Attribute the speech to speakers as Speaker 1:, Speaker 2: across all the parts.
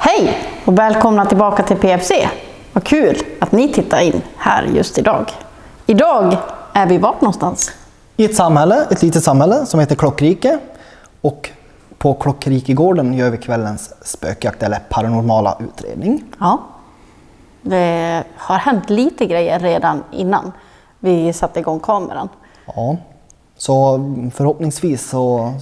Speaker 1: Hej och välkomna tillbaka till PFC. Vad kul att ni tittar in här just idag. Idag är vi vart någonstans?
Speaker 2: I ett litet samhälle som heter Klockrike. Och på Klockrikegården gör vi kvällens spökjakt eller paranormala utredning.
Speaker 1: Ja, det har hänt lite grejer redan innan vi satte igång kameran.
Speaker 2: Ja, så förhoppningsvis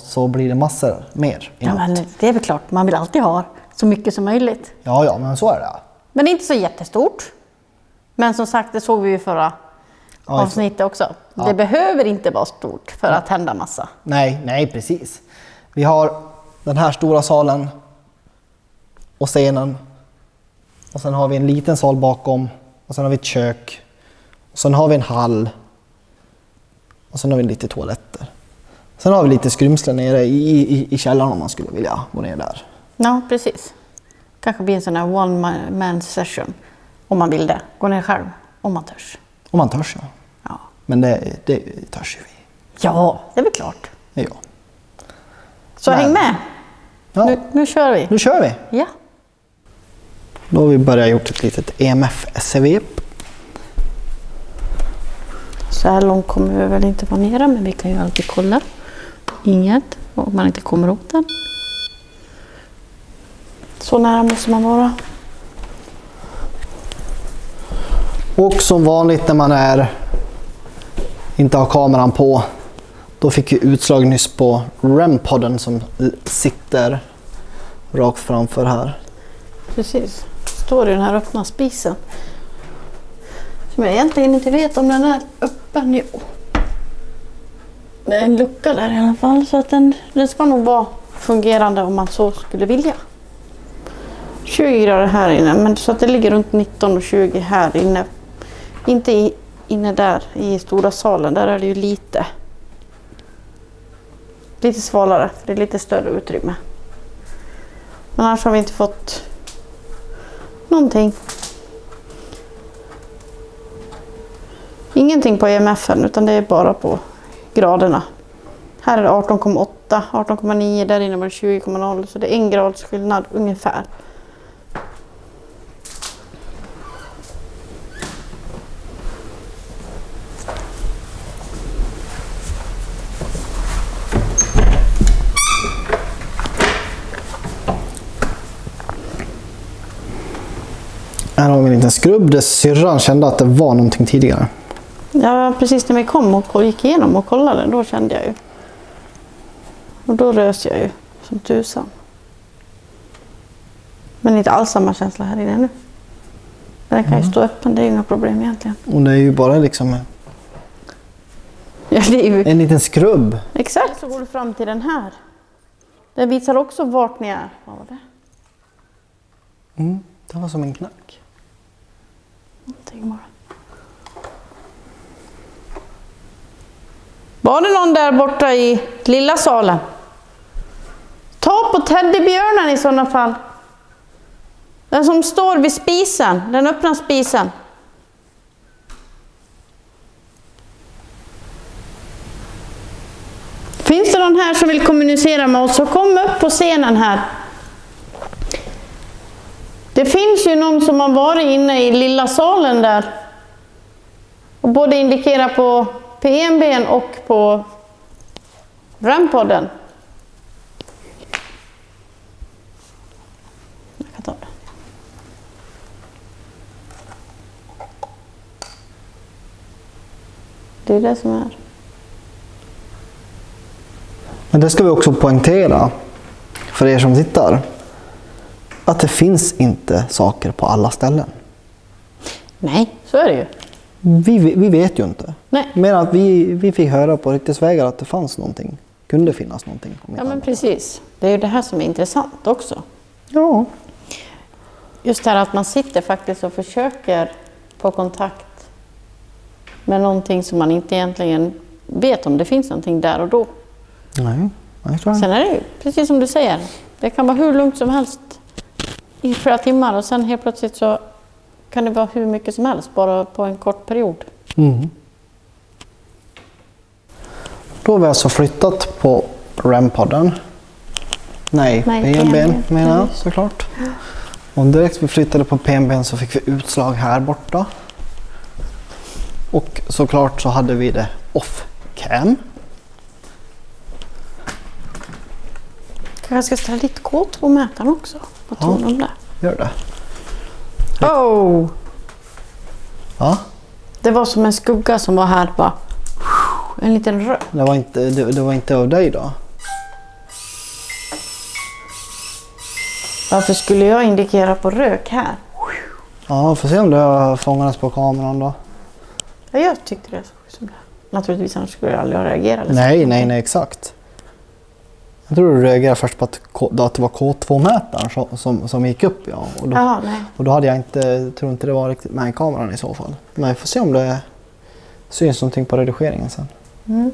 Speaker 2: så blir det massor mer.
Speaker 1: Ja, men det är väl klart, man vill alltid ha så mycket som möjligt.
Speaker 2: Ja, men så är det.
Speaker 1: Men det är inte så jättestort. Men som sagt, det såg vi ju förra avsnittet också. Ja. Det behöver inte vara stort för att hända massa.
Speaker 2: Nej, precis. Vi har den här stora salen och scenen. Och sen har vi en liten sal bakom. Och sen har vi ett kök. Och sen har vi en hall. Och sen har vi lite toaletter. Sen har vi lite skrymslen nere i källaren om man skulle vilja gå ner där.
Speaker 1: Ja, precis. Kanske blir en sån här one-man session om man vill det. Gå ner själv om man törs.
Speaker 2: Om man törs, ja. Men det törs ju vi.
Speaker 1: Ja, det är väl klart.
Speaker 2: Ja.
Speaker 1: Så häng med. Ja. Nu kör vi.
Speaker 2: Nu kör vi.
Speaker 1: Ja.
Speaker 2: Då har vi börjat gjort ett litet EMF-svep.
Speaker 1: Så här långt kommer vi väl inte vara nere, men vi kan ju alltid kolla. Inget, om man inte kommer åt den. Så nära måste man vara.
Speaker 2: Och som vanligt när man inte har kameran på, då fick vi utslag nyss på REM-podden som sitter rakt framför här.
Speaker 1: Precis. Står i den här öppna spisen. Som jag egentligen inte vet om den är öppen. Jo. Det är en lucka där i alla fall, så att den ska nog vara fungerande om man så skulle vilja. 20 grader här inne, men så att det ligger runt 19 och 20 här inne. Inte inne där i stora salen, där är det ju lite svalare, för det är lite större utrymme. Men annars har vi inte fått någonting. Ingenting på EMF:en, utan det är bara på graderna. Här är det 18,8, 18,9, där inne var det 20,0, så det är 1 grads skillnad ungefär.
Speaker 2: Här har vi en liten skrubb där syrran kände att det var någonting tidigare.
Speaker 1: Ja, precis när vi kom och gick igenom och kollade, då kände jag ju. Och då rös jag ju som tusan. Men inte alls samma känsla här inne nu. Den kan ju stå öppen, det är ju inga problem egentligen.
Speaker 2: Och det är ju bara liksom
Speaker 1: ja, det är ju
Speaker 2: en liten skrubb.
Speaker 1: Exakt, så går du fram till den här. Den visar också vart ni är. Vad var det?
Speaker 2: Det var som en knack.
Speaker 1: Någonting bara. Var det någon där borta i lilla salen? Ta på teddybjörnen i sådana fall. Den som står vid spisen, den öppna spisen. Finns det någon här som vill kommunicera med oss, så kom upp på scenen här. Det finns ju någon som har varit inne i lilla salen där och både indikerar på PMB:n och på REM-podden. Jag kan ta den. Det är det som är.
Speaker 2: Men det ska vi också poängtera för er som tittar, att det finns inte saker på alla ställen.
Speaker 1: Nej, så är det ju.
Speaker 2: Vi vet ju inte.
Speaker 1: Nej.
Speaker 2: Men att vi fick höra på ryktesvägar att det fanns någonting. Kunde finnas någonting.
Speaker 1: Ja, men precis. Det är ju det här som är intressant också.
Speaker 2: Ja.
Speaker 1: Just det här att man sitter faktiskt och försöker få kontakt med någonting som man inte egentligen vet om det finns någonting där och då.
Speaker 2: Nej, jag tror
Speaker 1: Sen är det ju precis som du säger. Det kan vara hur lugnt som helst i flera timmar och sen helt plötsligt så kan det vara hur mycket som helst bara på en kort period.
Speaker 2: Mm. Då har vi alltså flyttat på REM-podden. Nej, PNB:n menar jag såklart. Och direkt vi flyttade på PNB:n så fick vi utslag här borta. Och såklart så hade vi det off-cam.
Speaker 1: Jag ska ställa dit K2-mätaren också. Vad tror du om det?
Speaker 2: Gör det.
Speaker 1: Oh!
Speaker 2: Ja.
Speaker 1: Det var som en skugga som var här bara. En liten röd.
Speaker 2: Det var inte av dig då?
Speaker 1: Varför skulle jag indikera på rök här?
Speaker 2: Ja, får se om det fångades på kameran då.
Speaker 1: Ja, jag tyckte det såg som det. Naturligtvis annars skulle jag aldrig ha reagerat.
Speaker 2: Nej, exakt. Jag tror du reagerade först på att det var K2-mätaren som gick upp. Ja. Och då hade jag tror inte det var riktigt med i kameran i så fall. Men jag får se om det syns någonting på redigeringen sen. Mm.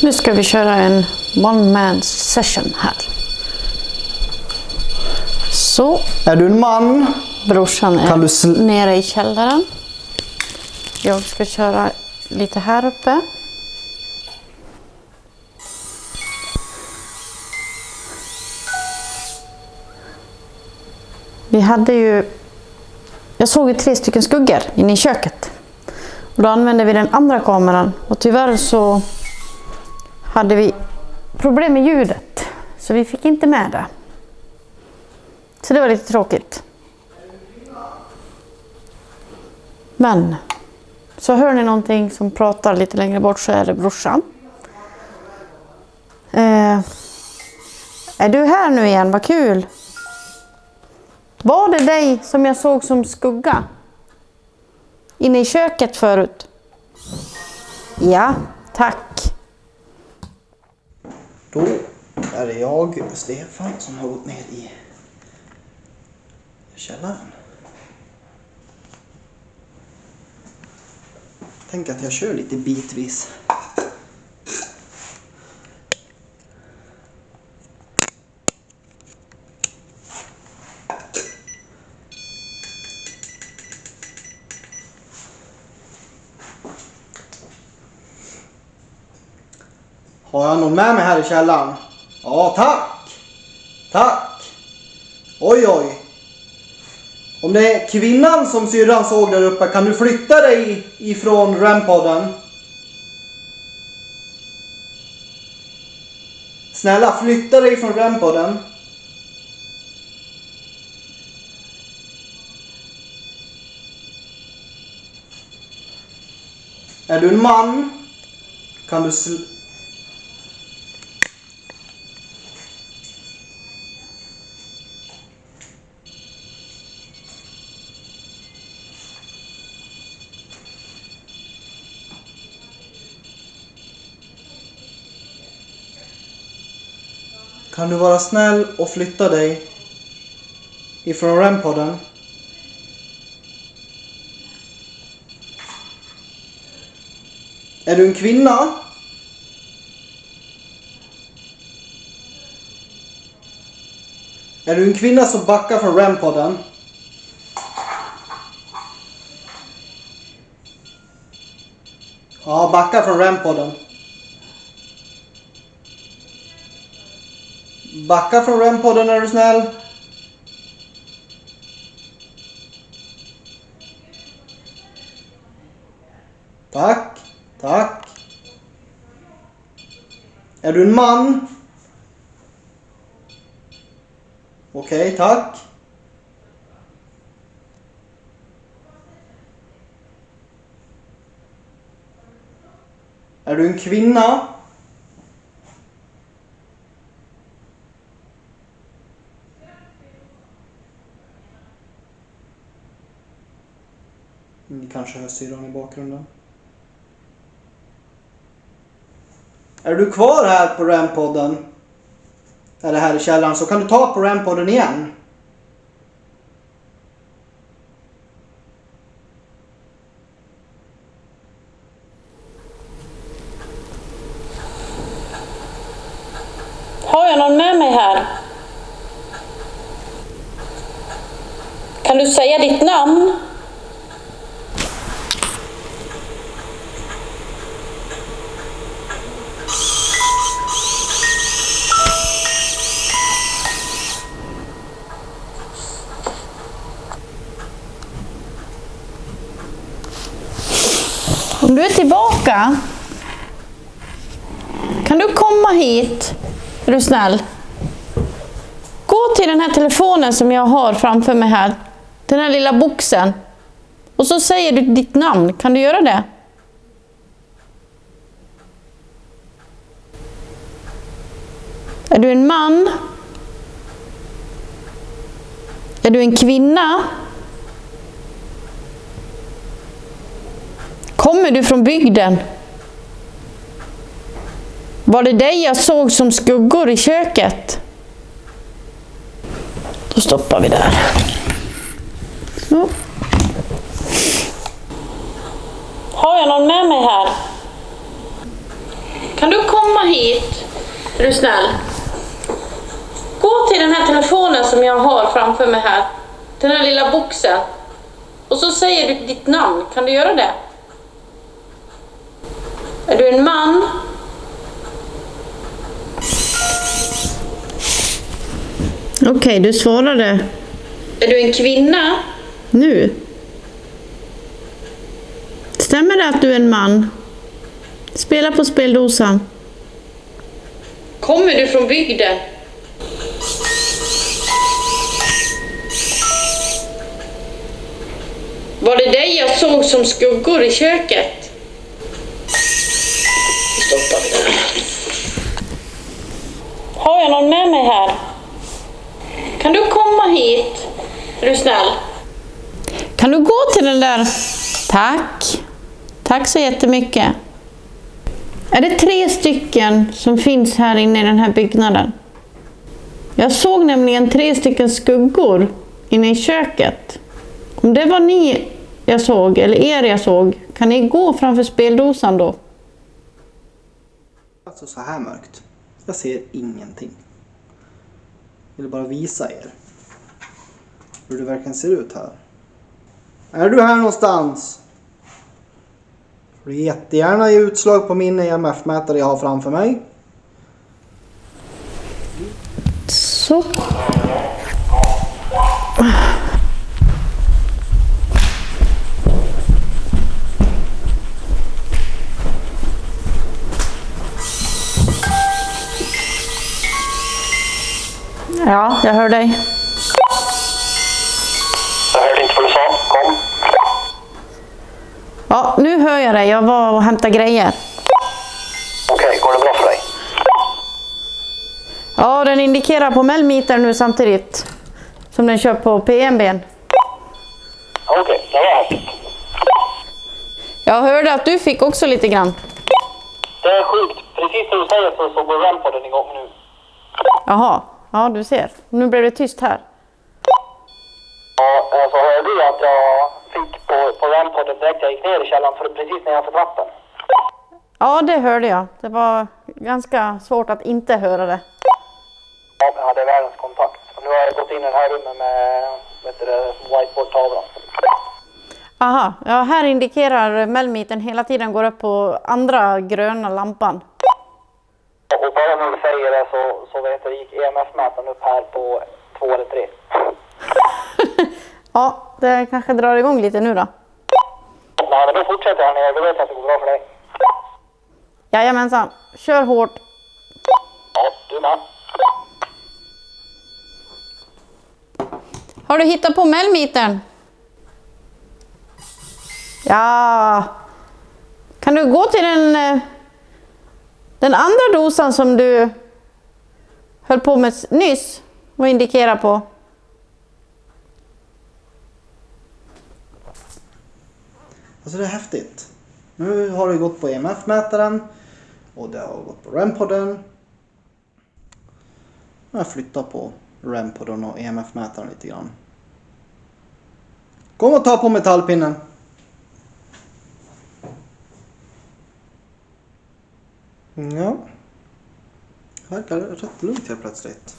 Speaker 1: Nu ska vi köra en one-man session här. Så.
Speaker 2: Är du en man?
Speaker 1: Brorsan är nere i källaren. Jag ska köra lite här uppe. Jag såg ju 3 stycken skuggor inne i köket. Och då använde vi den andra kameran. Och tyvärr så hade vi problem med ljudet. Så vi fick inte med det. Så det var lite tråkigt. Men så hör ni någonting som pratar lite längre bort så är det brorsan. Är du här nu igen? Vad kul! Var det dig som jag såg som skugga? Inne i köket förut? Ja, tack.
Speaker 2: Då är det jag, Stefan, som har gått ner i källaren. Tänk att jag kör lite bitvis. Har jag någon med mig här i källaren? Ja, tack! Tack! Oj, oj! Om det är kvinnan som syrran såg där uppe, kan du flytta dig ifrån REM-podden? Snälla, flytta dig från REM-podden. Är du en man? Kan du Kan du vara snäll och flytta dig ifrån REM-podden? Är du en kvinna? Är du en kvinna som backar från REM-podden? Ja, backa från REM-podden. Backa från REM-podden, är du snäll. Tack, tack. Är du en man? Okej, tack. Är du en kvinna? kanske hör syrran i bakgrunden. Är du kvar här på RAM-podden? Eller här i källaren, så kan du ta på RAM-podden igen.
Speaker 1: Har jag någon med mig här? Kan du säga ditt namn? Om du är tillbaka, kan du komma hit? Är du snäll? Gå till den här telefonen som jag har framför mig här. Den här lilla boxen. Och så säger du ditt namn. Kan du göra det? Är du en man? Är du en kvinna? Kommer du från bygden? Var det dig jag såg som skuggor i köket? Då stoppar vi där. Så. Har jag någon med mig här? Kan du komma hit? Är du snäll? Gå till den här telefonen som jag har framför mig här. Den här lilla boxen. Och så säger du ditt namn. Kan du göra det? Är du en man? Okej, du svarade. Är du en kvinna? Nu. Stämmer det att du är en man? Spela på speldosan. Kommer du från bygden? Var det dig jag såg som skuggor i köket? Stoppar vi där. Har jag någon med mig här? Kan du komma hit? Är du snäll? Kan du gå till den där? Tack. Tack så jättemycket. Är det 3 stycken som finns här inne i den här byggnaden? Jag såg nämligen 3 stycken skuggor inne i köket. Om det var ni jag såg, eller er jag såg, kan ni gå framför speldosan då?
Speaker 2: Alltså så här mörkt. Jag ser ingenting. Jag vill bara visa er hur det verkligen ser ut här. Är du här någonstans? Får du jättegärna ge utslag på min EMF-mätare jag har framför mig.
Speaker 1: Så. Ja, jag hör dig.
Speaker 3: Jag hörde inte vad du sa. Kom.
Speaker 1: Ja, nu hör jag dig. Jag var och hämtade grejer.
Speaker 3: Okej, går det bra för dig?
Speaker 1: Ja, den indikerar på Melmeter nu samtidigt som den kör på PMB:n.
Speaker 3: Okej, det var häftigt.
Speaker 1: Jag hörde att du fick också lite grann.
Speaker 3: Det är sjukt. Precis som du säger så går RAM-podden igång nu.
Speaker 1: Jaha, ja du ser. Nu blev det tyst här.
Speaker 3: Ja, så hörde du att jag fick på RAM-podden direkt jag gick ner i källaren för precis när jag fått vatten.
Speaker 1: Ja, det hörde jag. Det var ganska svårt att inte höra det.
Speaker 3: Ja, jag hade världens kontakt. Och nu har jag gått in i det här rummet med whiteboard-tavlan.
Speaker 1: Aha, ja här indikerar Melmetern hela tiden går upp på andra gröna lampan.
Speaker 3: Och bara när du säger det så vet jag, gick EMF-mätaren upp här på 2 eller 3.
Speaker 1: Ja, det kanske drar igång lite nu då.
Speaker 3: Nej, men då fortsätter jag ner. Du vet att det går bra för dig.
Speaker 1: Jajamensan, kör hårt.
Speaker 3: Ja, du med.
Speaker 1: Har du hittat på Melmetern? Ja. Kan du gå till den andra dosan som du höll på med nyss och indikera på?
Speaker 2: Alltså det är häftigt. Nu har det gått på EMF-mätaren. Och det har gått på REM-podden. Nu har jag flyttat på REM-podden och EMF-mätaren lite grann. Kom och ta på metallpinnen. Ja. Det verkar rätt lugnt helt plötsligt.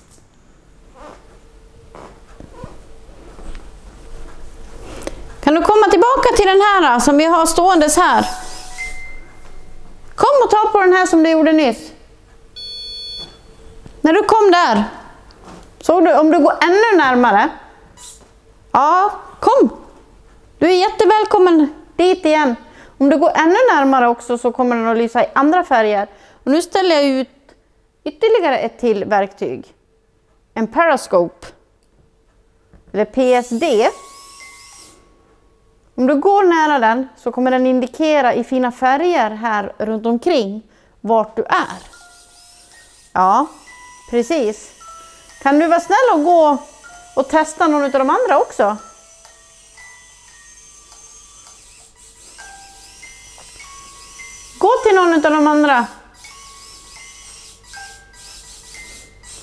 Speaker 1: Kan du komma tillbaka till den här som vi har ståendes här? Kom och ta på den här som du gjorde nyss. När du kom där. Såg du om du går ännu närmare? Ja, kom. Du är jättevälkommen dit igen. Om du går ännu närmare också så kommer den att lysa i andra färger. Och nu ställer jag ut ytterligare ett till verktyg. En periscope. Eller PSD. Om du går nära den så kommer den indikera i fina färger här runt omkring vart du är. Ja, precis. Kan du vara snäll och gå och testa någon av de andra också? Gå till någon av de andra.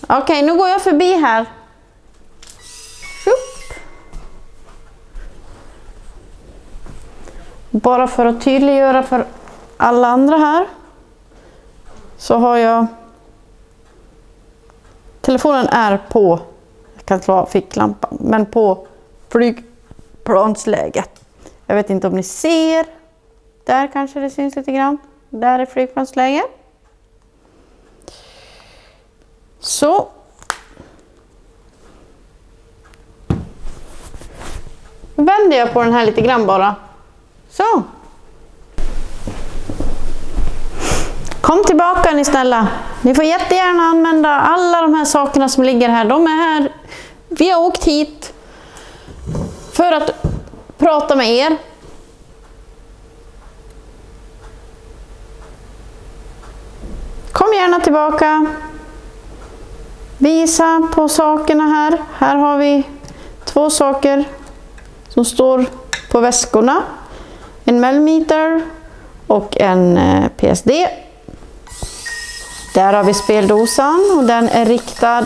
Speaker 1: Okej, nu går jag förbi här. Bara för att tydliggöra för alla andra här så har jag telefonen är på, jag kan slå av ficklampan, men på flygplansläge. Jag vet inte om ni ser, där kanske det syns lite grann. Där är flygplansläge. Så. Vänder jag på den här lite grann bara. Så. Kom tillbaka ni snälla. Ni får jättegärna använda alla de här sakerna som ligger här. De är här. Vi har åkt hit för att prata med er. Kom gärna tillbaka. Visa på sakerna här. Här har vi 2 saker som står på väskorna. En mellmeter och en PSD. Där har vi speldosan och den är riktad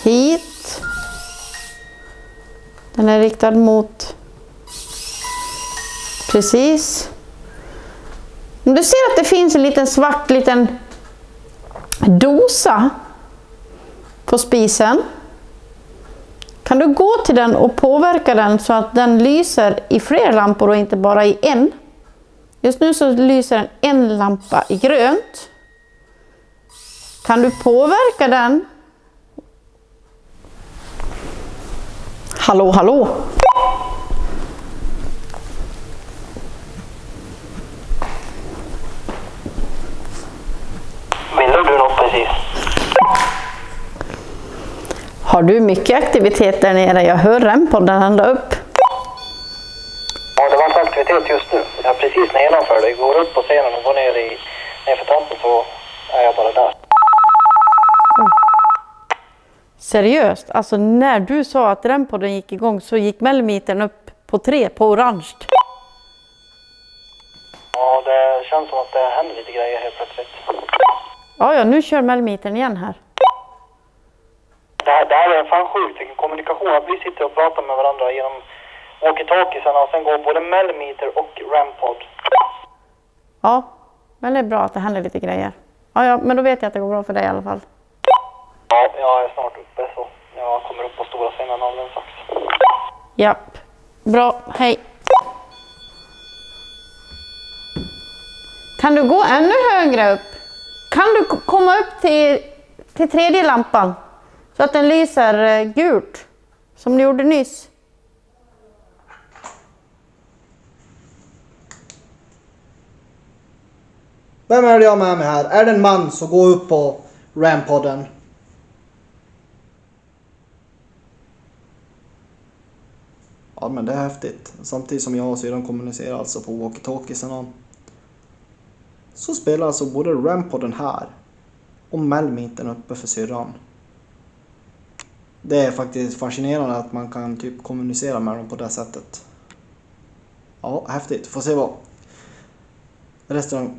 Speaker 1: hit. Den är riktad mot precis. Om du ser att det finns en liten svart liten dosa på spisen. Kan du gå till den och påverka den så att den lyser i fler lampor och inte bara i en? Just nu så lyser den en lampa i grönt. Kan du påverka den? Hallå, hallå!
Speaker 3: Ville du något precis?
Speaker 1: Har du mycket aktivitet där nere? Jag hör REM-podden ända upp.
Speaker 3: Ja, det var aktivitet just nu. Jag precis nedanför det. Går upp på scenen och går ner för trappan så är jag bara där.
Speaker 1: Seriöst? Alltså när du sa att REM-podden gick igång så gick mellmetern upp på 3 på orange.
Speaker 3: Ja, det känns som att det händer lite grejer helt plötsligt.
Speaker 1: Ja, nu kör mellmetern igen här.
Speaker 3: Det här är fan sjukt vilken kommunikation. Vi sitter och pratar med varandra genom walkie-talkiesarna och sen går både mellmeter och REM-pod.
Speaker 1: Ja, men det är bra att det händer lite grejer. Ja, men då vet jag att det går bra för dig i alla fall.
Speaker 3: Ja, jag är snart uppe så jag kommer upp på stora scenen av den sax.
Speaker 1: Japp, bra, hej. Kan du gå ännu högre upp? Kan du komma upp till 3:e lampan? Så att den lyser gult, som du gjorde nyss.
Speaker 2: Vem är det jag har med mig här? Är det en man så gå upp på REM-podden. Ja, men det är häftigt. Samtidigt som jag och syrran kommunicerar alltså på walkie-talkiesarna. Så spelar alltså både REM-podden här och mellmetern uppe för syrran. Det är faktiskt fascinerande att man kan typ kommunicera med dem på det sättet. Ja, häftigt. Får se vad restaurang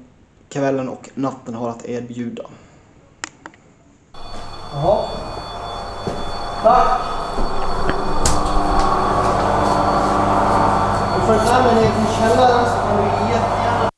Speaker 2: kvällen och natten har att erbjuda. Jaha. Tack! Och för att här med ner till källaren så kan du jättegärna...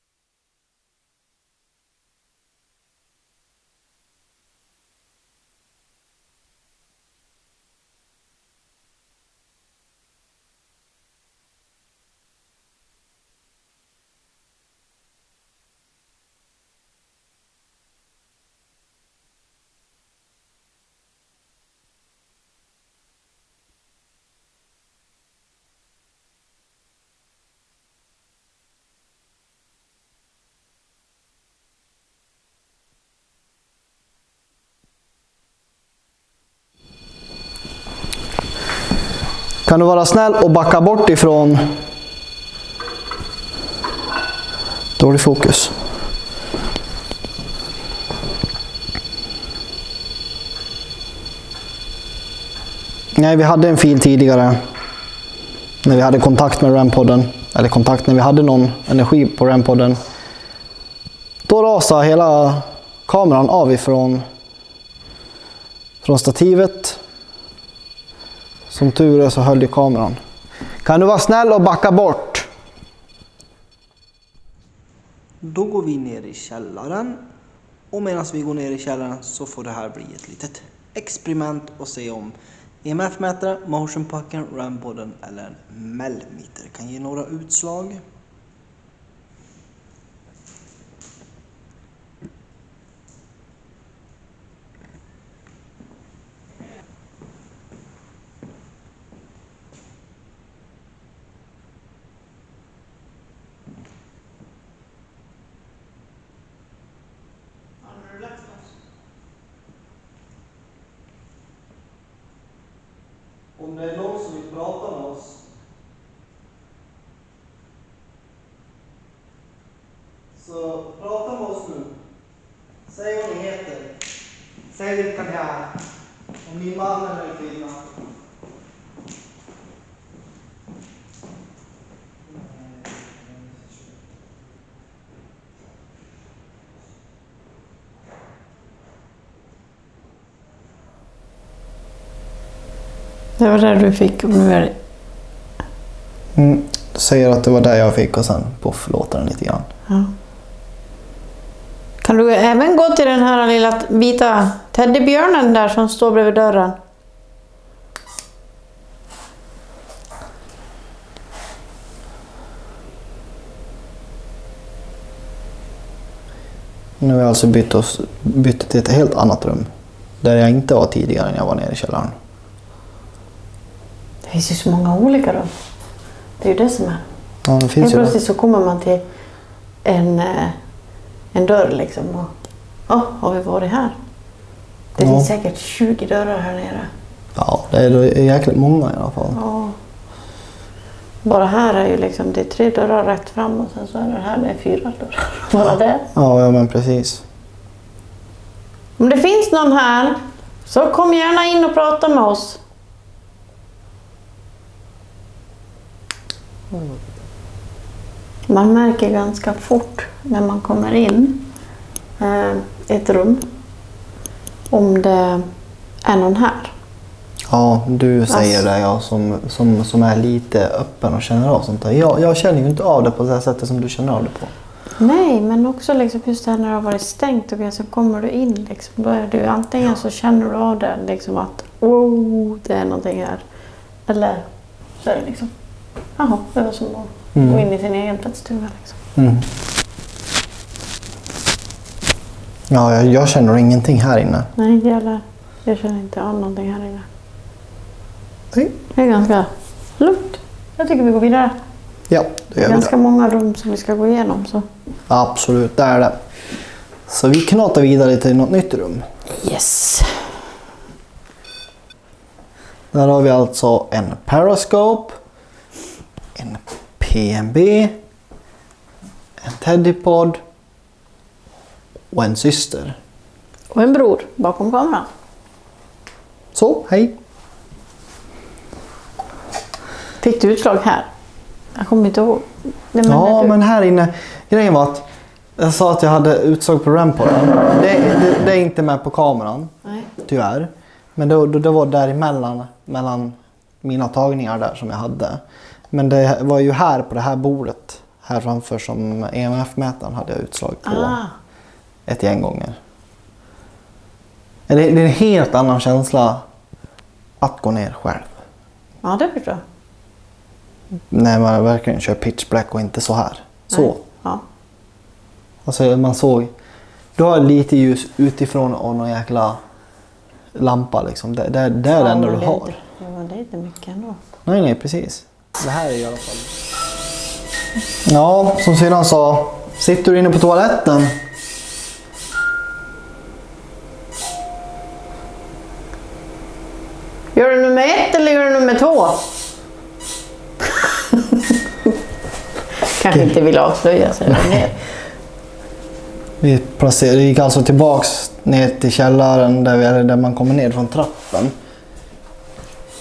Speaker 2: Kan du vara snäll och backa bort ifrån... Dålig fokus. Nej, vi hade en fil tidigare. När vi hade kontakt med RAM-podden. Eller kontakt när vi hade någon energi på RAM-podden. Då rasade hela kameran av ifrån stativet. Som tur är så höll i kameran. Kan du vara snäll och backa bort? Då går vi ner i källaren. Och medan vi går ner i källaren så får det här bli ett litet experiment och se om EMF-mätare, motionpacken, RAM-podden eller en mellmeter kan ge några utslag. Om det är någon som vill prata med oss så prata med oss nu. Säg vad ni heter. Säg vilka ni är. Om ni är man eller kvinna.
Speaker 1: Det var där du fick och nu är det...
Speaker 2: Du säger att det var där jag fick och sen poff låter den lite grann.
Speaker 1: Ja. Kan du även gå till den här lilla vita teddybjörnen där som står bredvid dörren?
Speaker 2: Nu har jag alltså bytt till ett helt annat rum. Där jag inte var tidigare när jag var nere i källaren.
Speaker 1: Det finns ju så många olika rum. Det är ju det som är.
Speaker 2: Ja, det finns ju
Speaker 1: plötsligt så kommer man till en dörr liksom. Och, har vi varit här? Det finns säkert 20 dörrar här nere.
Speaker 2: Ja, det är jäkligt många i alla fall.
Speaker 1: Ja. Bara här är ju liksom, det är 3 dörrar rätt fram och sen så är det här med 4 dörrar. Bara det.
Speaker 2: Ja, men precis.
Speaker 1: Om det finns någon här så kom gärna in och prata med oss. Man märker ganska fort när man kommer in i ett rum om det är någon här.
Speaker 2: Ja, du säger det, jag som är lite öppen och känner av sånt där. Jag känner ju inte av det på det här sättet som du känner av det på.
Speaker 1: Nej, men också liksom just det här när det har varit stängt och så kommer du in liksom, då är du antingen så känner du av det liksom att det är någonting här. Eller så är det liksom, jaha, det var som att gå in i sin egen tvättstuga liksom.
Speaker 2: Ja, jag känner ingenting här inne.
Speaker 1: Nej, jag känner inte av någonting här inne.
Speaker 2: Nej.
Speaker 1: Det är ganska lugnt. Jag tycker vi går vidare.
Speaker 2: Ja, det gör vi.
Speaker 1: Ganska många rum som vi ska gå igenom. Så.
Speaker 2: Absolut, det är det. Så vi knatar vidare till något nytt rum.
Speaker 1: Yes.
Speaker 2: Där har vi alltså en Periscope, en PNB, en Teddypod och en syster.
Speaker 1: Och en bror bakom kameran.
Speaker 2: Så, hej.
Speaker 1: Fick du utslag här? Jag kommer inte ihåg. Nej,
Speaker 2: Ja,
Speaker 1: du...
Speaker 2: men här inne. Grejen var att jag sa att jag hade utsåg på REM-podden. Det är inte med på kameran.
Speaker 1: Nej.
Speaker 2: Tyvärr. Men det var däremellan mellan mina tagningar där som jag hade. Men det var ju här på det här bordet här framför som EMF-mätaren hade jag utslag på ett gäng gånger. Det är en helt annan känsla att gå ner själv.
Speaker 1: Ja, det förstår jag.
Speaker 2: När man verkligen kör pitch black och inte så här. Så.
Speaker 1: Nej. Ja.
Speaker 2: Alltså man såg, du har lite ljus utifrån och någon jäkla lampa liksom. Det är det enda du har.
Speaker 1: Ja, det är inte mycket ändå.
Speaker 2: Nej, precis. Det här är i alla fall. Ja, som syrran sa, sitter du inne på toaletten?
Speaker 1: Gör du nummer 1 eller gör du nummer 2? Kanske inte vill avslöja sig.
Speaker 2: Vi gick alltså tillbaks ner till källaren där man kommer ner från trappen.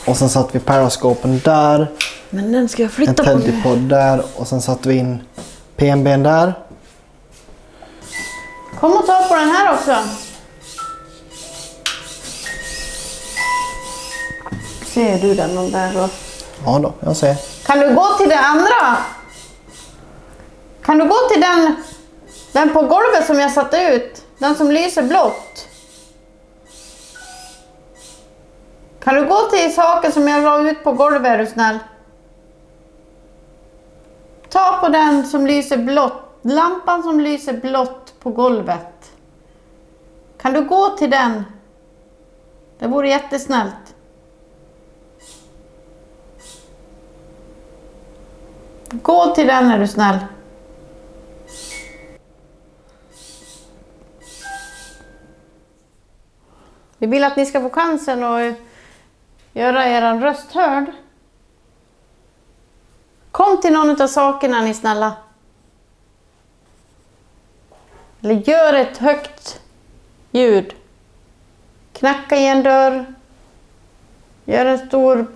Speaker 2: Och sen satt vi periscopen där.
Speaker 1: Men den ska jag flytta
Speaker 2: en
Speaker 1: på nu.
Speaker 2: Teddypod där och sen satte vi in PNB:n där.
Speaker 1: Kom och ta på den här också. Ser du den där då?
Speaker 2: Ja då, jag ser.
Speaker 1: Kan du gå till det andra? Kan du gå till den på golvet som jag satte ut? Den som lyser blått. Kan du gå till saken som jag la ut på golvet, är du snäll? Ta på den som lyser blått. Lampan som lyser blått på golvet. Kan du gå till den? Det vore jättesnällt. Gå till den, är du snäll. Vi vill att ni ska få chansen att göra er röst hörd. Kom till någon av sakerna, ni snälla. Eller gör ett högt ljud. Knacka i en dörr. Gör en stor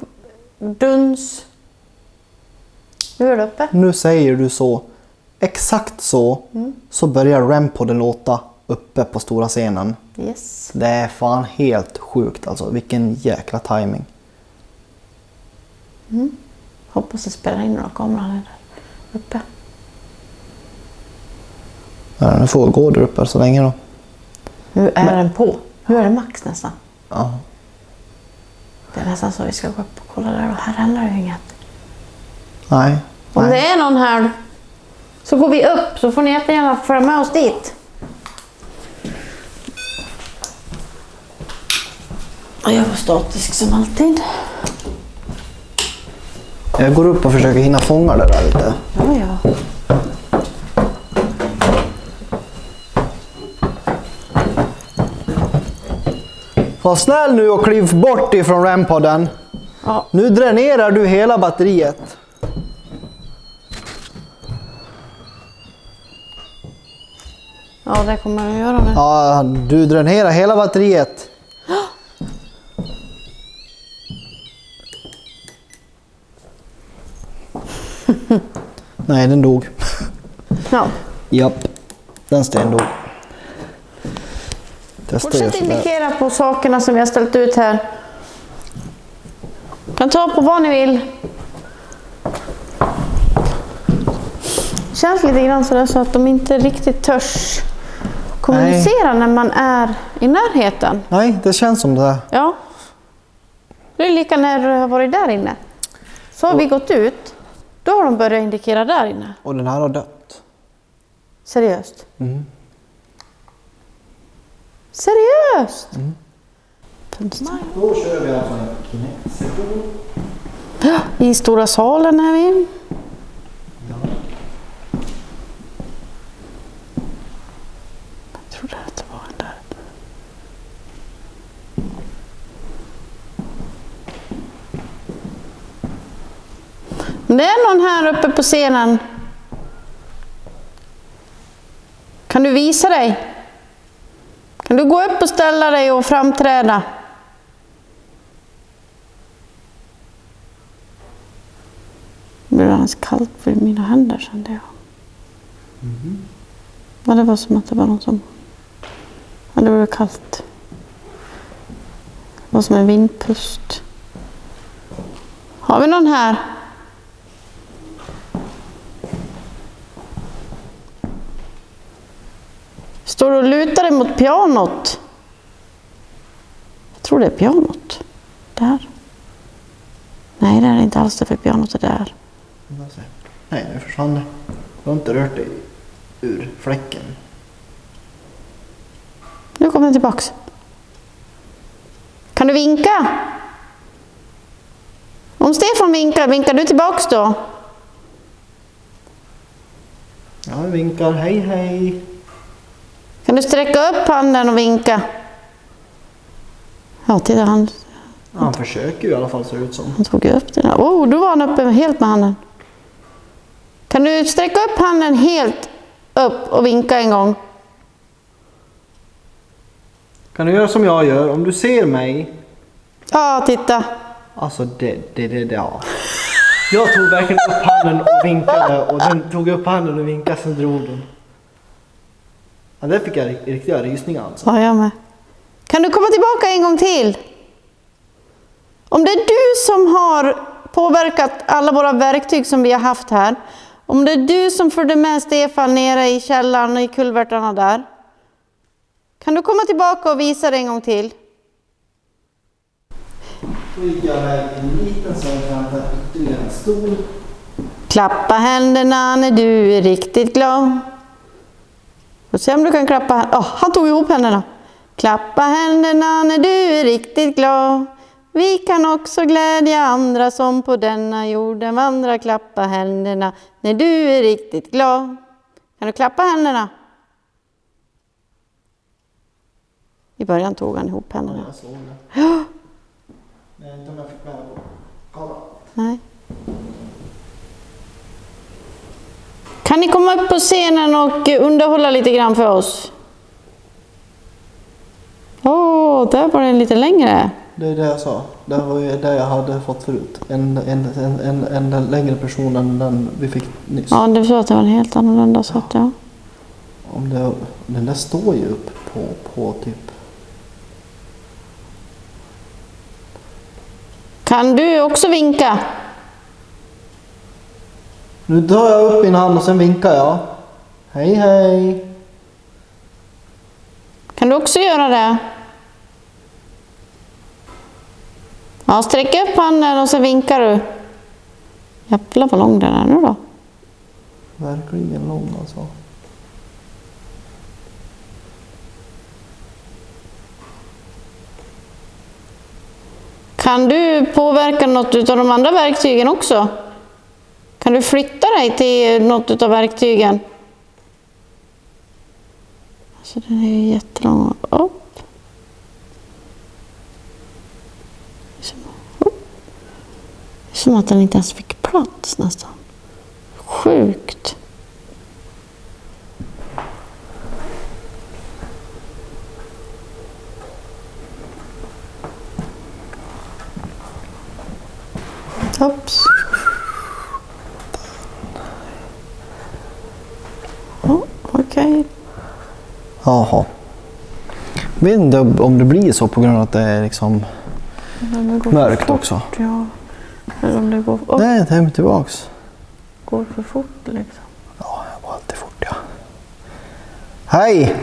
Speaker 1: duns. Hur är det uppe?
Speaker 2: Nu säger du så. Exakt så. Så börjar REM-podden låta uppe på stora scenen.
Speaker 1: Yes.
Speaker 2: Det är fan helt sjukt alltså. Vilken jäkla timing.
Speaker 1: Hoppas det spelar in några kameror där uppe.
Speaker 2: Ja, den får gå där uppe så länge då.
Speaker 1: Nu är den på. Nu är det max nästan.
Speaker 2: Ja.
Speaker 1: Det är nästan så vi ska gå upp och kolla där. Och här händer det inget.
Speaker 2: Nej.
Speaker 1: Om det är någon här så går vi upp, så får ni jättegärna följa med oss dit. Och jag var statisk som alltid.
Speaker 2: Jag går upp och försöker hinna fånga det där lite.
Speaker 1: Ja, ja.
Speaker 2: Var snäll nu och kliv bort ifrån REM-podden.
Speaker 1: Ja.
Speaker 2: Nu dränerar du hela batteriet.
Speaker 1: Ja, det kommer jag göra nu.
Speaker 2: Ja, du dränerar hela batteriet. Nej, den dog.
Speaker 1: Ja.
Speaker 2: Japp, den stendog.
Speaker 1: Fortsätt indikera på sakerna som vi har ställt ut här. Kan ta på vad ni vill. Känns lite grann sådär så att de inte riktigt törs kommunicera när man är i närheten.
Speaker 2: Nej, det känns som det där.
Speaker 1: Ja. Det är lika när du har varit där inne. Så har vi gått ut. Då har de börjat indikera där inne.
Speaker 2: Och den här har dött.
Speaker 1: Seriöst. Seriöst.
Speaker 2: Då kör vi alltså en Kinect-session.
Speaker 1: Ja, i stora salen är vi. Jag trodde att det var en där. Det är någon här uppe på scenen. Kan du visa dig? Kan du gå upp och ställa dig och framträda? Nu blir det alldeles kallt för mina händer, kände jag. Ja, det var som att det var någon som... Ja, det var kallt. Det var som en vindpust. Har vi någon här? Står du och lutar dig mot pianot? Jag tror det är pianot. Där. Nej, det är inte alls det, för pianot är där.
Speaker 2: Nej, nu försvann det. Du har inte rört dig ur fläcken.
Speaker 1: Nu kommer den tillbaks. Kan du vinka? Om Stefan vinkar, vinkar du tillbaks då?
Speaker 2: Ja, vi vinkar. Hej, hej.
Speaker 1: Kan du sträcka upp handen och vinka? Ja, titta, han
Speaker 2: försöker ju i alla fall, ser det ut som.
Speaker 1: Han tog upp den. Då var han uppe helt med handen. Kan du sträcka upp handen helt upp och vinka en gång?
Speaker 2: Kan du göra som jag gör? Om du ser mig...
Speaker 1: Ja, titta.
Speaker 2: Alltså, ja. Jag tog verkligen upp handen och vinkade. Och den tog upp handen och vinkade, sen drog den. Ja, där fick jag riktiga rysningar alltså.
Speaker 1: Ja, jag med. Kan du komma tillbaka en gång till? Om det är du som har påverkat alla våra verktyg som vi har haft här. Om det är du som förde med Stefan nere i källaren och i kulvertarna där. Kan du komma tillbaka och visa det en gång till?
Speaker 2: Då gick jag iväg en liten sväng framför ytterligare en stol.
Speaker 1: Klappa händerna när du är riktigt glad. Och se om du kan klappa. Han tog ihop händerna. Klappa händerna när du är riktigt glad. Vi kan också glädja andra som på denna jorden vandrar. Klappa händerna när du är riktigt glad. Kan du klappa händerna? I början tog han ihop händerna.
Speaker 2: Jag såg det.
Speaker 1: Ja.
Speaker 2: Nej, inte om jag fick med på kamera.
Speaker 1: Nej. Kan ni komma upp på scenen och underhålla lite grann för oss? Där var den lite längre.
Speaker 2: Det är det jag sa. Det var ju det jag hade fått förut. En längre person än den vi fick nyss.
Speaker 1: Ja, du sa att det var en helt annorlunda sak, ja.
Speaker 2: Den där står ju upp på typ...
Speaker 1: Kan du också vinka?
Speaker 2: Nu drar jag upp min hand och sen vinkar jag. Hej, hej.
Speaker 1: Kan du också göra det? Ja, sträck upp handen och så vinkar du. Jävlar vad lång den är nu då.
Speaker 2: Verkligen lång alltså.
Speaker 1: Kan du påverka något av de andra verktygen också? Kan du flytta dig till något av verktygen? Alltså den är ju jättelång. Upp. Som att den inte ens fick plats nästan. Sjukt. Oops. Okej.
Speaker 2: Jaha. Vet inte om det blir så på grund av att det är liksom mörkt också.
Speaker 1: Ja. Eller om det går upp.
Speaker 2: Nej, det är tillbaks.
Speaker 1: Går för fort liksom.
Speaker 2: Ja, jag går alltid fort, ja. Hej!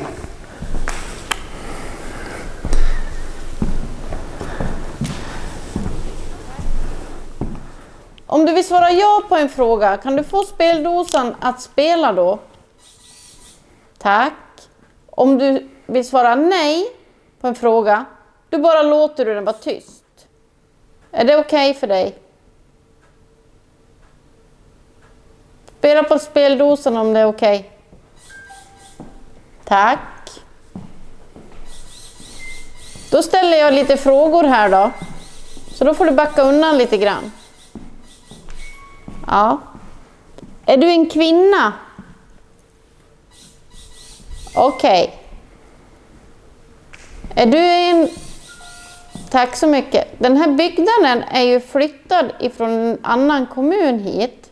Speaker 1: Om du vill svara ja på en fråga, kan du få speldosan att spela då? Tack. Om du vill svara nej på en fråga, då bara låter du den vara tyst. Är det okej för dig? Spela på speldosan om det är okej. Tack. Då ställer jag lite frågor här då. Så då får du backa undan lite grann. Ja. Är du en kvinna? Okej. Är du en... Tack så mycket. Den här byggnaden är ju flyttad ifrån en annan kommun hit.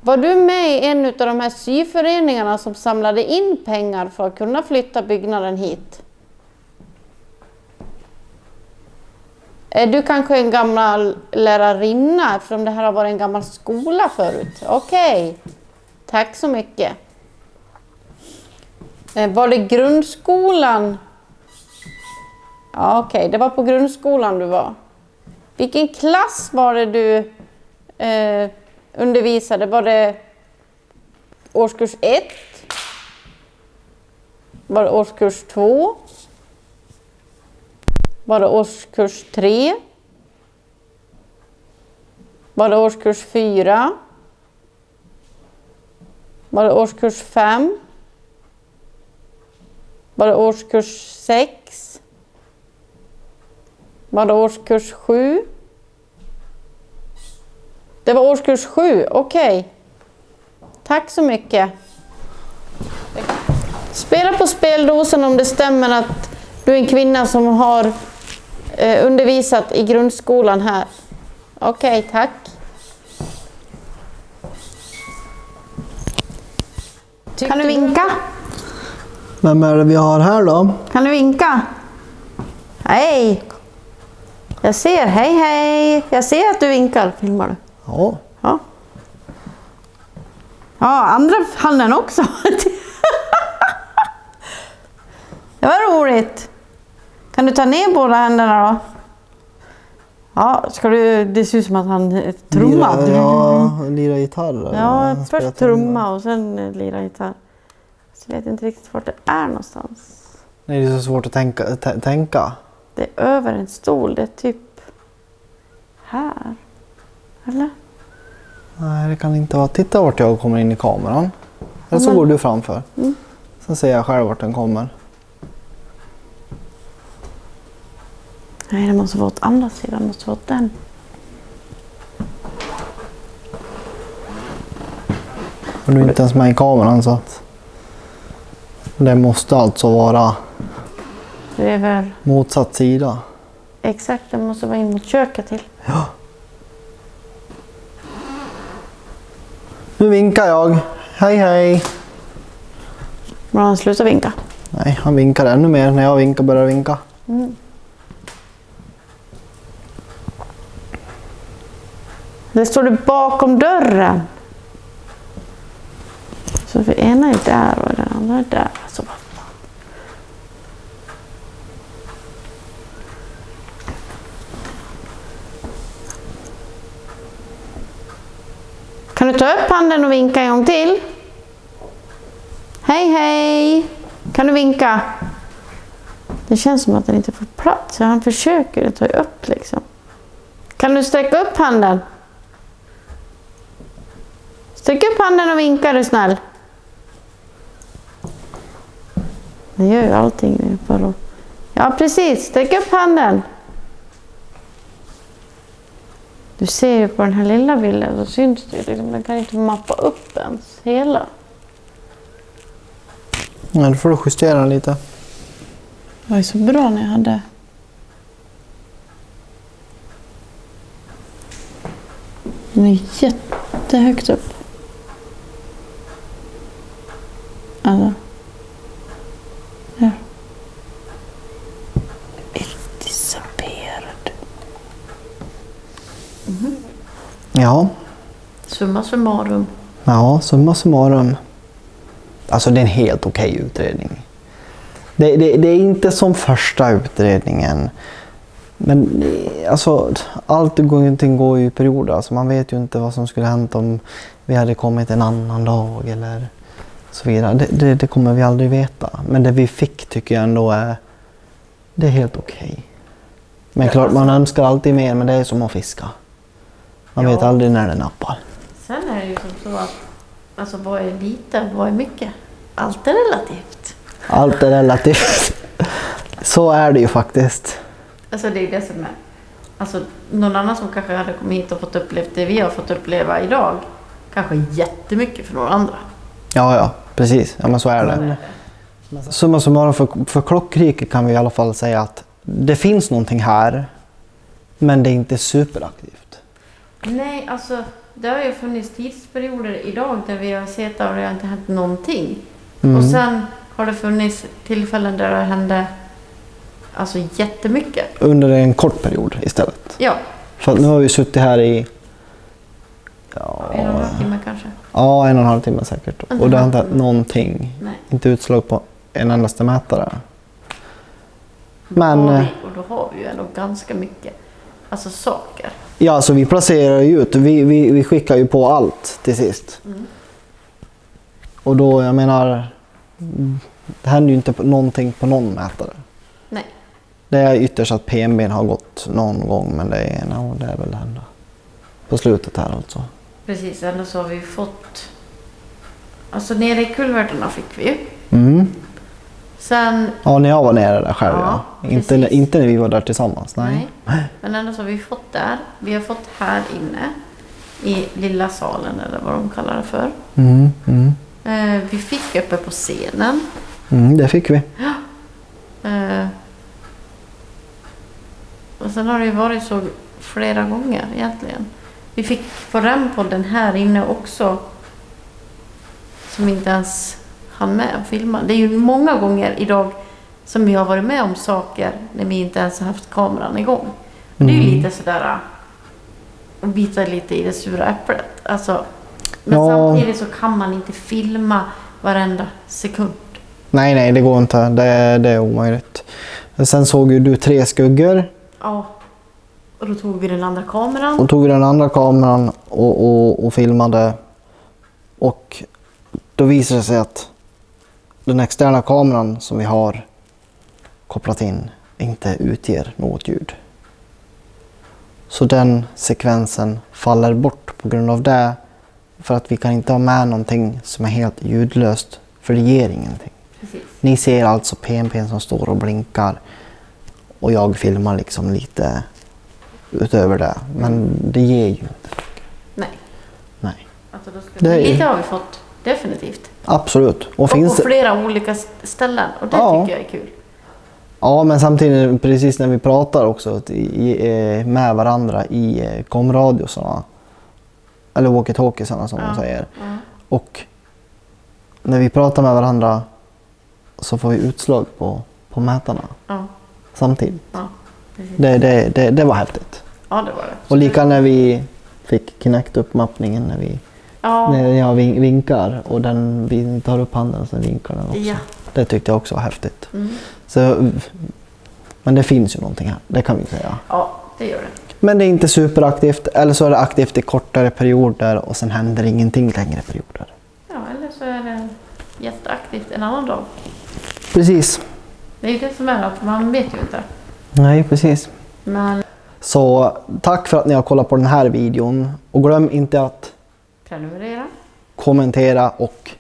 Speaker 1: Var du med i en av de här syföreningarna som samlade in pengar för att kunna flytta byggnaden hit? Är du kanske en gammal lärarinna eftersom det här har varit en gammal skola förut? Okej. Tack så mycket. Var det grundskolan? Ja, okej. Det var på grundskolan du var. Vilken klass var det du undervisade? Var det årskurs 1? Var det årskurs 2? Var det årskurs 3? Var det årskurs 4? Var det årskurs 5? Var det årskurs 6? Var det årskurs 7? Det var årskurs 7, okej. Tack så mycket. Spela på speldosen om det stämmer att du är en kvinna som har undervisat i grundskolan här. Okej, tack. Kan du vinka?
Speaker 2: Vem är det vi har här då?
Speaker 1: Kan du vinka? Hej! Jag ser, hej hej! Jag ser att du vinkar, filmar du?
Speaker 2: Ja.
Speaker 1: Ja. Ja, andra handen också. Det var roligt. Kan du ta ner båda händerna då? Ja, ska du, det ser ut som att han trummar.
Speaker 2: Lira gitarr.
Speaker 1: Ja, först trumma och sen lira gitarr. Så jag vet inte riktigt vart det är någonstans.
Speaker 2: Nej, det är så svårt att tänka.
Speaker 1: Det är över en stol, det är typ här. Eller?
Speaker 2: Nej, det kan inte vara. Titta vart jag kommer in i kameran. Eller så går du framför. Sen ser jag själv vart den kommer.
Speaker 1: Nej, det måste vara åt andra sidan. Det måste vara åt den.
Speaker 2: Och du är inte ens med i kameran så att det måste alltså vara
Speaker 1: Det är väl
Speaker 2: motsatt sida.
Speaker 1: exakt, det måste vara in mot köket till.
Speaker 2: Ja. Nu vinkar jag. Hej hej.
Speaker 1: Men han slutar vinka.
Speaker 2: Nej, han vinkar ännu mer när jag vinkar börjar vinka.
Speaker 1: Det står du bakom dörren. Så för ena är där och den andra är där. Så vad fan. Kan du ta upp handen och vinka en gång till? Hej hej! Kan du vinka? Det känns som att den inte får plats. Så han försöker ta upp liksom. Kan du sträcka upp handen? Sträck upp handen och vinka, är du snäll. Det gör ju allting nu för att... Ja, precis. Sträck upp handen. Du ser ju på den här lilla bilden så syns det ju liksom. Den kan inte mappa upp ens hela.
Speaker 2: Ja, då får du justera den lite.
Speaker 1: Det var ju så bra när jag hade... Den är jättehögt upp. Alltså. Ja. It disappeared.
Speaker 2: Ja.
Speaker 1: Summa summarum.
Speaker 2: Ja, summa summarum. Alltså det är en helt okej utredning. Det är inte som första utredningen. Men alltså allt går i perioder. Alltså, man vet ju inte vad som skulle hänt om vi hade kommit en annan dag eller så vidare. Det kommer vi aldrig veta. Men det vi fick tycker jag ändå det är helt okej. Men klart man önskar alltid mer, men det är som att fiska. Man vet aldrig när det nappar.
Speaker 1: Sen är det ju som så att alltså vad är lite, vad är mycket? Allt är relativt.
Speaker 2: Allt är relativt. Så är det ju faktiskt.
Speaker 1: Alltså det är det som är. Alltså någon annan som kanske hade kommit hit och fått uppleva det vi har fått uppleva idag. Kanske jättemycket för några andra.
Speaker 2: Ja, precis. Ja, men så är det. Summa summarum för Klockriket kan vi i alla fall säga att det finns någonting här. Men det är inte superaktivt.
Speaker 1: Nej, alltså det har ju funnits tidsperioder idag där vi har sett och det har inte hänt någonting.
Speaker 2: Mm.
Speaker 1: Och sen har det funnits tillfällen där det hände alltså jättemycket.
Speaker 2: Under en kort period istället.
Speaker 1: Ja,
Speaker 2: För att nu har vi suttit här i... Ja,
Speaker 1: 1,5 timme kanske.
Speaker 2: ja, 1,5 timme säkert. Och det har inte hänt någonting.
Speaker 1: Nej.
Speaker 2: Inte utslag på en endaste mätare.
Speaker 1: Och
Speaker 2: Men...
Speaker 1: då har vi ju ändå ganska mycket alltså saker.
Speaker 2: Ja, alltså vi placerar ju ut. Vi skickar ju på allt till sist.
Speaker 1: Mm.
Speaker 2: Och då, jag menar... Det händer ju inte någonting på någon mätare.
Speaker 1: Nej.
Speaker 2: Det är ytterst att PMB:n har gått någon gång, men det är väl det enda. På slutet här alltså.
Speaker 1: Precis, eller så har vi fått... Alltså nere i kulverterna fick vi ju.
Speaker 2: Mm.
Speaker 1: Sen...
Speaker 2: Ja, när jag var nere där själv.
Speaker 1: Ja,
Speaker 2: Ja.
Speaker 1: precis.
Speaker 2: Inte när vi var där tillsammans. Nej.
Speaker 1: Men ändå så har vi fått där. Vi har fått här inne. I lilla salen eller vad de kallar det för.
Speaker 2: Mm, mm.
Speaker 1: Vi fick uppe på scenen.
Speaker 2: Mm, det fick vi.
Speaker 1: Och sen har det ju varit så flera gånger egentligen. Vi fick på REM-podden här inne också. Som inte ens hann med att filma. Det är ju många gånger idag som vi har varit med om saker när vi inte ens har haft kameran igång. Det är ju lite sådär att bita lite i det sura äpplet. Alltså, men
Speaker 2: Ja.
Speaker 1: samtidigt så kan man inte filma varenda sekund.
Speaker 2: Nej, det går inte. Det är omöjligt. Sen såg ju du 3 skuggor.
Speaker 1: Ja, och då tog vi den andra kameran.
Speaker 2: Och tog vi den andra kameran och filmade. Och då visade det sig att den externa kameran som vi har kopplat in inte utger något ljud. Så den sekvensen faller bort på grund av det. För att vi kan inte ha med någonting som är helt ljudlöst. För det ger ingenting.
Speaker 1: Precis.
Speaker 2: Ni ser alltså PMP:n som står och blinkar. Och jag filmar liksom lite utöver det. Men det ger ju inte.
Speaker 1: Nej.
Speaker 2: Nej.
Speaker 1: Alltså då ska
Speaker 2: Det är-
Speaker 1: lite har vi fått, definitivt.
Speaker 2: Absolut.
Speaker 1: Och
Speaker 2: finns
Speaker 1: på flera olika ställen. Och det
Speaker 2: Ja.
Speaker 1: tycker jag är kul.
Speaker 2: Ja, men samtidigt precis när vi pratar också med varandra i komradiosarna. Eller walkie-talkiesarna som de säger.
Speaker 1: Ja.
Speaker 2: Och när vi pratar med varandra så får vi utslag på mätarna
Speaker 1: Ja.
Speaker 2: samtidigt.
Speaker 1: Ja. Precis.
Speaker 2: Det var häftigt.
Speaker 1: Ja, det var det.
Speaker 2: Och lika när vi fick Kinect-uppmappningen när jag vinkar och vi tar upp handen så vinkar den också.
Speaker 1: Ja.
Speaker 2: Det tyckte jag också var häftigt.
Speaker 1: Mm.
Speaker 2: Så, men det finns ju någonting här, det kan vi säga.
Speaker 1: Ja, det gör det.
Speaker 2: Men det är inte superaktivt, eller så är det aktivt i kortare perioder och sen händer ingenting längre perioder.
Speaker 1: Ja, eller så är det jätteaktivt en annan dag.
Speaker 2: Precis.
Speaker 1: Det är ju det som är att man vet ju inte.
Speaker 2: Nej, precis.
Speaker 1: Men
Speaker 2: Så tack för att ni har kollat på den här videon. Och glöm inte att
Speaker 1: prenumerera,
Speaker 2: kommentera och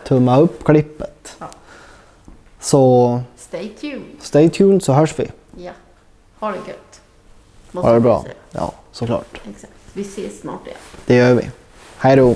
Speaker 1: tumma upp,
Speaker 2: klippet.
Speaker 1: Ja.
Speaker 2: Så
Speaker 1: stay tuned.
Speaker 2: stay tuned så hörs vi.
Speaker 1: Ja, ha det gött.
Speaker 2: Ha det bra.
Speaker 1: Måste vi säga.
Speaker 2: Ja, såklart.
Speaker 1: Exakt. Vi ses snart igen.
Speaker 2: Det gör vi. Hej då.